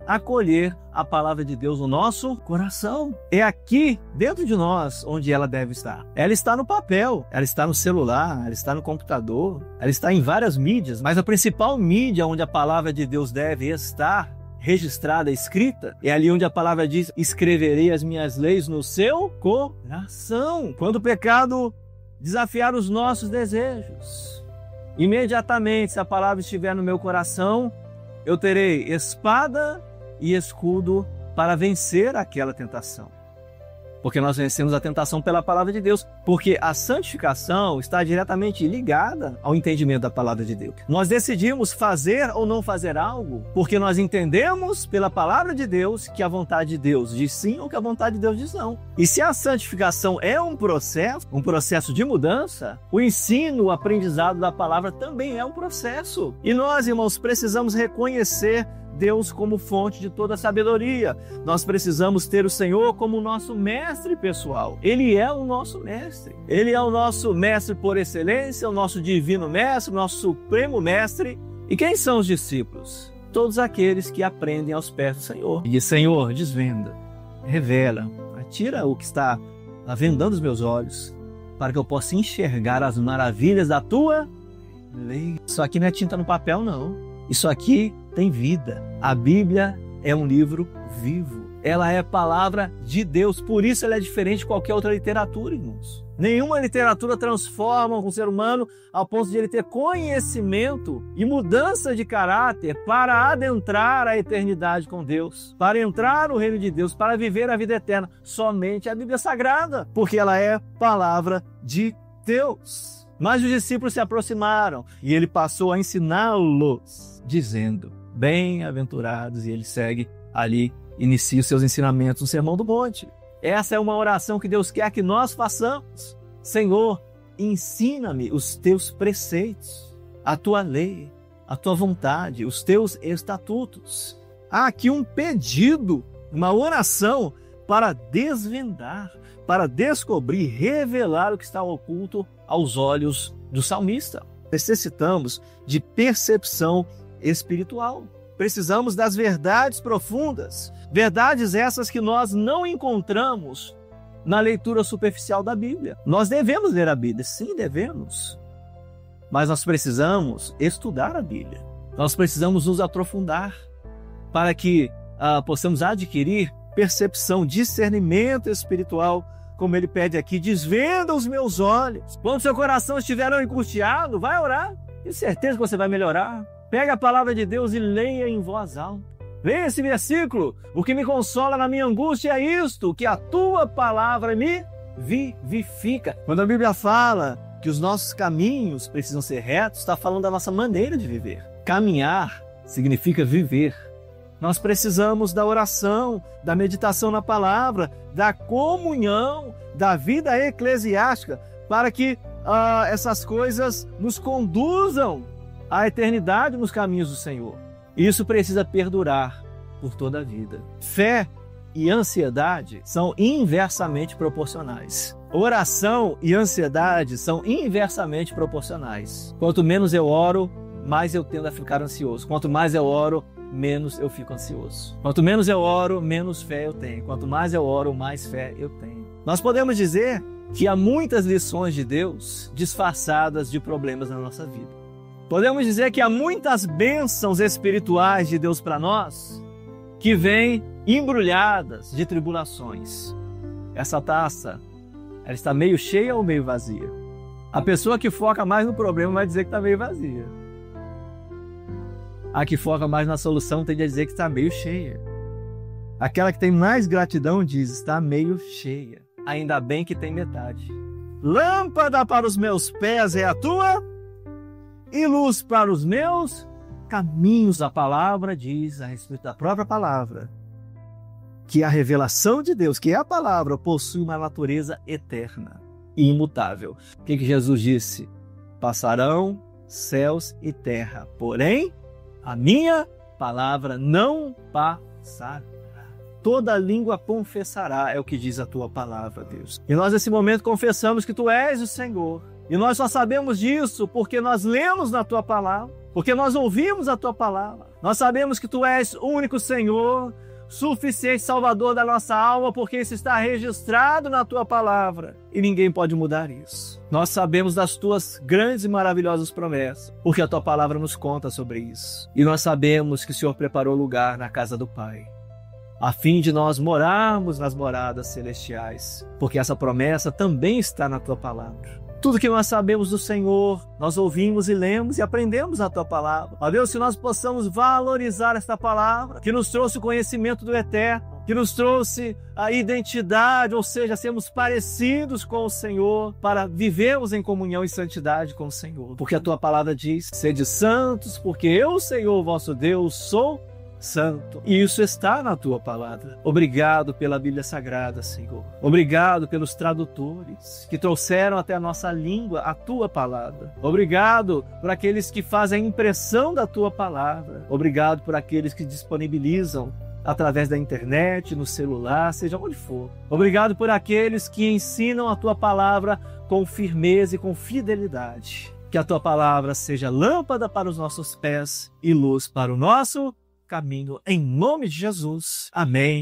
acolher a palavra de Deus no nosso coração. É aqui, dentro de nós, onde ela deve estar. Ela está no papel, ela está no celular, ela está no computador, ela está em várias mídias, mas a principal mídia onde a palavra de Deus deve estar registrada, escrita, é ali onde a palavra diz: escreverei as minhas leis no seu coração. Quando o pecado desafiar os nossos desejos, imediatamente, se a palavra estiver no meu coração, eu terei espada e escudo para vencer aquela tentação. Porque nós vencemos a tentação pela palavra de Deus. Porque a santificação está diretamente ligada ao entendimento da palavra de Deus. Nós decidimos fazer ou não fazer algo porque nós entendemos pela palavra de Deus que a vontade de Deus diz sim ou que a vontade de Deus diz não. E se a santificação é um processo de mudança, o ensino, o aprendizado da palavra também é um processo. E nós, irmãos, precisamos reconhecer Deus como fonte de toda sabedoria. Nós precisamos ter o Senhor como nosso mestre pessoal. Ele é o nosso mestre. Ele é o nosso mestre por excelência, o nosso divino mestre, o nosso supremo mestre. E quem são os discípulos? Todos aqueles que aprendem aos pés do Senhor. E diz: Senhor, desvenda, revela, tira o que está vendando os meus olhos, para que eu possa enxergar as maravilhas da tua lei. Isso aqui não é tinta no papel, não. Isso aqui tem vida. A Bíblia é um livro vivo. Ela é a palavra de Deus. Por isso ela é diferente de qualquer outra literatura, irmãos. Nenhuma literatura transforma um ser humano ao ponto de ele ter conhecimento e mudança de caráter para adentrar a eternidade com Deus, para entrar no reino de Deus, para viver a vida eterna. Somente a Bíblia Sagrada, porque ela é palavra de Deus. Mas os discípulos se aproximaram e ele passou a ensiná-los, dizendo: bem-aventurados. E ele segue ali, inicia os seus ensinamentos no Sermão do Monte. Essa é uma oração que Deus quer que nós façamos. Senhor, ensina-me os teus preceitos, a tua lei, a tua vontade, os teus estatutos. Há aqui um pedido, uma oração para desvendar, para descobrir, revelar o que está oculto aos olhos do salmista. Necessitamos de percepção espiritual. Precisamos das verdades profundas, verdades essas que nós não encontramos na leitura superficial da Bíblia. Nós devemos ler a Bíblia, sim, devemos. Mas nós precisamos estudar a Bíblia. Nós precisamos nos aprofundar para que possamos adquirir percepção, discernimento espiritual, como ele pede aqui: desvenda os meus olhos. Quando seu coração estiver angustiado, vai orar. Tenho certeza que você vai melhorar. Pega a palavra de Deus e leia em voz alta. Leia esse versículo: o que me consola na minha angústia é isto, que a tua palavra me vivifica. Quando a Bíblia fala que os nossos caminhos precisam ser retos, está falando da nossa maneira de viver. Caminhar significa viver. Nós precisamos da oração, da meditação na palavra, da comunhão, da vida eclesiástica, para que essas coisas nos conduzam à eternidade nos caminhos do Senhor. Isso precisa perdurar por toda a vida. Fé e ansiedade são inversamente proporcionais. Oração e ansiedade são inversamente proporcionais. Quanto menos eu oro, mais eu tendo a ficar ansioso. Quanto mais eu oro, menos eu fico ansioso. Quanto menos eu oro, menos fé eu tenho. Quanto mais eu oro, mais fé eu tenho. Nós podemos dizer que há muitas lições de Deus disfarçadas de problemas na nossa vida. Podemos dizer que há muitas bênçãos espirituais de Deus para nós que vêm embrulhadas de tribulações. Essa taça, ela está meio cheia ou meio vazia? A pessoa que foca mais no problema vai dizer que está meio vazia. A que foca mais na solução tende a dizer que está meio cheia. Aquela que tem mais gratidão diz: está meio cheia. Ainda bem que tem metade. Lâmpada para os meus pés é a tua e luz para os meus caminhos. A palavra diz, a respeito da própria palavra, que a revelação de Deus, que é a palavra, possui uma natureza eterna e imutável. O que Jesus disse? Passarão céus e terra, porém a minha palavra não passará. Toda língua confessará, é o que diz a tua palavra, Deus. E nós nesse momento confessamos que tu és o Senhor. E nós só sabemos disso porque nós lemos na tua palavra, porque nós ouvimos a tua palavra. Nós sabemos que Tu és o único Senhor, suficiente Salvador da nossa alma, porque isso está registrado na Tua palavra e ninguém pode mudar isso. Nós sabemos das Tuas grandes e maravilhosas promessas, porque a Tua palavra nos conta sobre isso. E nós sabemos que o Senhor preparou lugar na casa do Pai, a fim de nós morarmos nas moradas celestiais, porque essa promessa também está na Tua palavra. Tudo que nós sabemos do Senhor, nós ouvimos e lemos e aprendemos a Tua palavra. Ó Deus, que nós possamos valorizar esta palavra, que nos trouxe o conhecimento do Eterno, que nos trouxe a identidade, ou seja, sermos parecidos com o Senhor, para vivermos em comunhão e santidade com o Senhor. Porque a Tua palavra diz: sede santos, porque eu, Senhor, vosso Deus, sou santo. E isso está na Tua palavra. Obrigado pela Bíblia Sagrada, Senhor. Obrigado pelos tradutores que trouxeram até a nossa língua a Tua palavra. Obrigado por aqueles que fazem a impressão da Tua palavra. Obrigado por aqueles que disponibilizam através da internet, no celular, seja onde for. Obrigado por aqueles que ensinam a Tua palavra com firmeza e com fidelidade. Que a Tua palavra seja lâmpada para os nossos pés e luz para o nosso caminho, em nome de Jesus. Amém